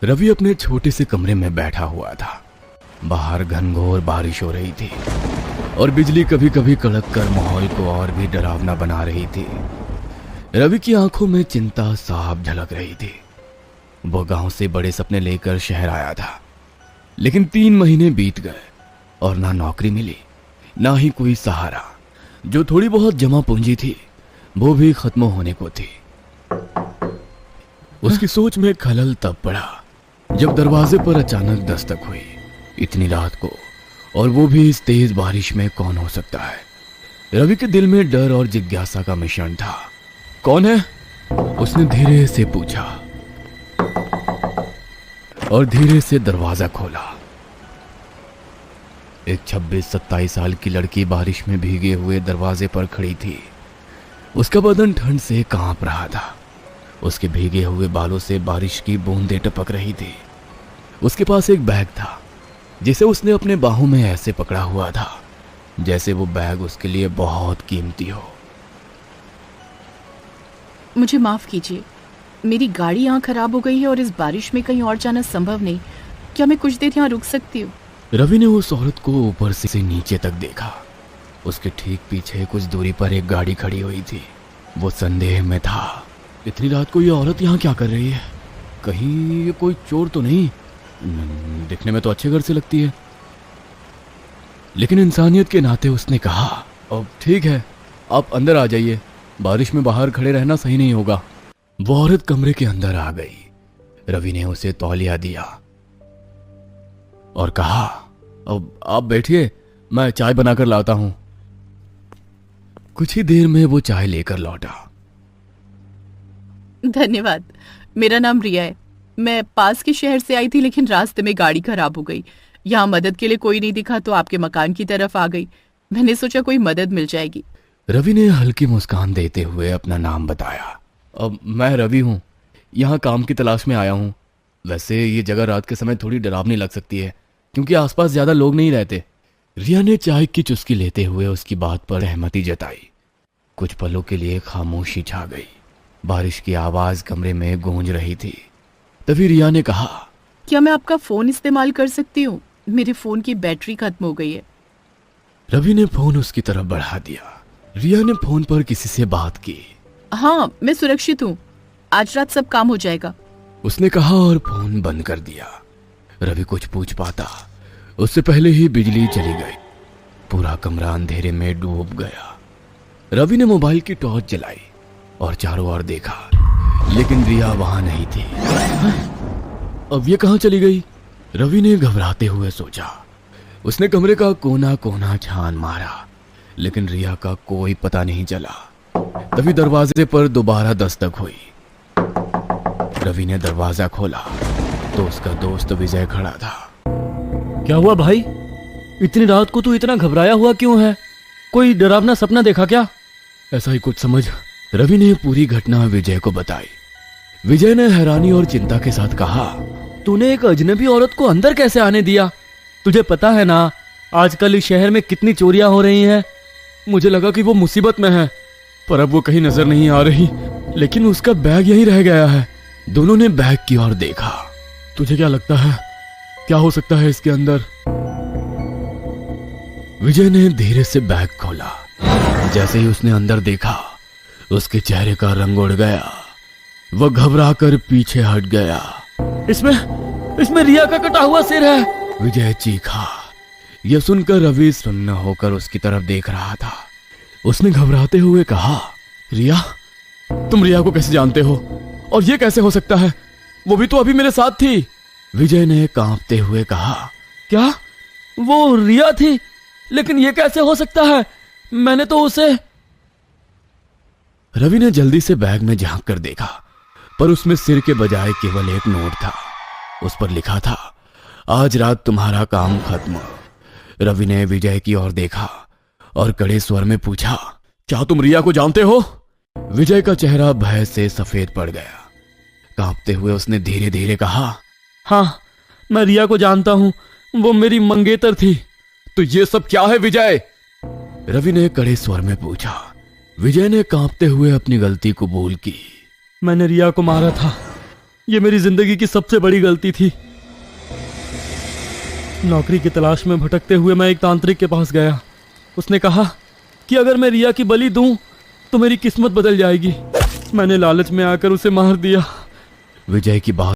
रवि अपने छोटे से कमरे में बैठा हुआ था। बाहर घनघोर बारिश हो रही थी और बिजली कभी कभी कड़क कर माहौल को और भी डरावना बना रही थी। रवि की आंखों में चिंता साफ झलक रही थी। वो गांव से बड़े सपने लेकर शहर आया था, लेकिन 3 महीने बीत गए और ना नौकरी मिली, ना ही कोई सहारा। जो थोड़ी बहुत जमा पूंजी थी वो भी खत्म होने को थी। उसकी सोच में खलल तब पड़ा जब दरवाजे पर अचानक दस्तक हुई। इतनी रात को, और वो भी इस तेज बारिश में, कौन हो सकता है? रवि के दिल में डर और जिज्ञासा का मिश्रण था। कौन है? उसने धीरे से पूछा और धीरे से दरवाजा खोला। एक 26-27 साल की लड़की बारिश में भीगे हुए दरवाजे पर खड़ी थी। उसका बदन ठंड से कांप रहा था। उसके भीगे हुए बालों से बारिश की बूंदें टपक रही थी। उसके पास एक बैग था जिसे उसने अपने बाहों में ऐसे पकड़ा हुआ था जैसे वो बैग उसके लिए बहुत कीमती हो। मुझे माफ कीजिए, मेरी गाड़ी यहाँ खराब हो गई है और इस बारिश में कहीं और जाना संभव नहीं। क्या मैं कुछ देर यहाँ रुक सकती हूँ? रवि ने उस औरत को ऊपर से नीचे तक देखा। उसके ठीक पीछे कुछ दूरी पर एक गाड़ी खड़ी हुई थी। वो संदेह में था, इतनी रात को ये औरत यहाँ क्या कर रही है? कहीं ये कोई चोर तो नहीं? दिखने में तो अच्छे घर से लगती है। लेकिन इंसानियत के नाते उसने कहा, अब ठीक है, आप अंदर आ जाइए, बारिश में बाहर खड़े रहना सही नहीं होगा। वो औरत कमरे के अंदर आ गई। रवि ने उसे तौलिया दिया और कहा, अब आप बैठिए, मैं चाय बनाकर लाता हूं। कुछ ही देर में वो चाय लेकर लौटा। धन्यवाद। मेरा नाम रिया है। मैं पास के शहर से आई थी, लेकिन रास्ते में गाड़ी खराब हो गई। यहाँ मदद के लिए कोई नहीं दिखा तो आपके मकान की तरफ आ गई। मैंने सोचा कोई मदद मिल जाएगी। रवि ने हल्की मुस्कान देते हुए अपना नाम बताया। अब मैं रवि हूँ, यहाँ काम की तलाश में आया हूँ। वैसे ये जगह रात के समय थोड़ी डरावनी लग सकती है क्योंकि आसपास ज्यादा लोग नहीं रहते। रिया ने चाय की चुस्की लेते हुए उसकी बात पर सहमति जताई। कुछ पलों के लिए खामोशी छा गई। बारिश की आवाज कमरे में गूंज रही थी। तभी रिया ने कहा, क्या मैं आपका फोन इस्तेमाल कर सकती हूँ? मेरे फोन की बैटरी खत्म हो गई है। रवि ने फोन उसकी तरफ बढ़ा दिया। रिया ने फोन पर किसी से बात की। हाँ, मैं सुरक्षित हूँ, आज रात सब काम हो जाएगा, उसने कहा और फोन बंद कर दिया। रवि कुछ पूछ पाता उससे पहले ही बिजली चली गई। पूरा कमरा अंधेरे में डूब गया। रवि ने मोबाइल की टॉर्च जलाई और चारों ओर देखा, लेकिन रिया वहां नहीं थी। अब ये कहां चली गई? रवि ने घबराते हुए सोचा। उसने कमरे का कोना कोना छान मारा, लेकिन रिया का कोई पता नहीं चला। तभी दरवाजे पर दोबारा दस्तक हुई। रवि ने दरवाजा खोला तो उसका दोस्त विजय खड़ा था। क्या हुआ भाई? इतनी रात को तू इतना घबराया हुआ क्यों है? कोई डरावना सपना देखा क्या? ऐसा ही कुछ समझ। रवि ने पूरी घटना विजय को बताई। विजय ने हैरानी और चिंता के साथ कहा, तूने एक अजनबी औरत को अंदर कैसे आने दिया? तुझे पता है ना आजकल इस शहर में कितनी चोरियां हो रही हैं। मुझे लगा कि वो मुसीबत में है, पर अब वो कहीं नजर नहीं आ रही। लेकिन उसका बैग यहीं रह गया है। दोनों ने बैग की ओर देखा। तुझे क्या लगता है, क्या हो सकता है इसके अंदर? विजय ने धीरे से बैग खोला। जैसे ही उसने अंदर देखा, उसके चेहरे का रंग उड़ गया। वह घबरा कर पीछे हट गया। इसमें रिया का कटा हुआ सिर है, विजय चीखा। यह सुनकर रवि सुन्न होकर उसकी तरफ देख रहा था। उसने घबराते हुए कहा, रिया? तुम रिया को कैसे जानते हो? और ये कैसे हो सकता है? वो भी तो अभी मेरे साथ थी। विजय ने कांपते हुए कहा। क्या? वो रिया थी? लेकिन ये कैसे हो सकता है? मैंने तो उसे... रवि ने जल्दी से बैग में झांक कर देखा, पर उसमें सिर के बजाय केवल एक नोट था। उस पर लिखा था, आज रात तुम्हारा काम खत्म। रवि ने विजय की ओर देखा और कड़े स्वर में पूछा, क्या तुम रिया को जानते हो? विजय का चेहरा भय से सफेद पड़ गया। कांपते हुए उसने धीरे धीरे कहा, हाँ, मैं रिया को जानता हूं, वो मेरी मंगेतर थी। तो ये सब क्या है विजय? रवि ने कड़े स्वर में पूछा। विजय ने कांपते हुए अपनी गलती कबूल की। मैंने रिया को मारा था। ये मेरी जिंदगी की सबसे बड़ी गलती थी। नौकरी की तलाश में भटकते हुए मैं एक तांत्रिक के पास गया। उसने कहा कि अगर मैं रिया की बलि दूं तो मेरी किस्मत बदल जाएगी। मैंने लालच में आकर उसे मार दिया। विजय की बात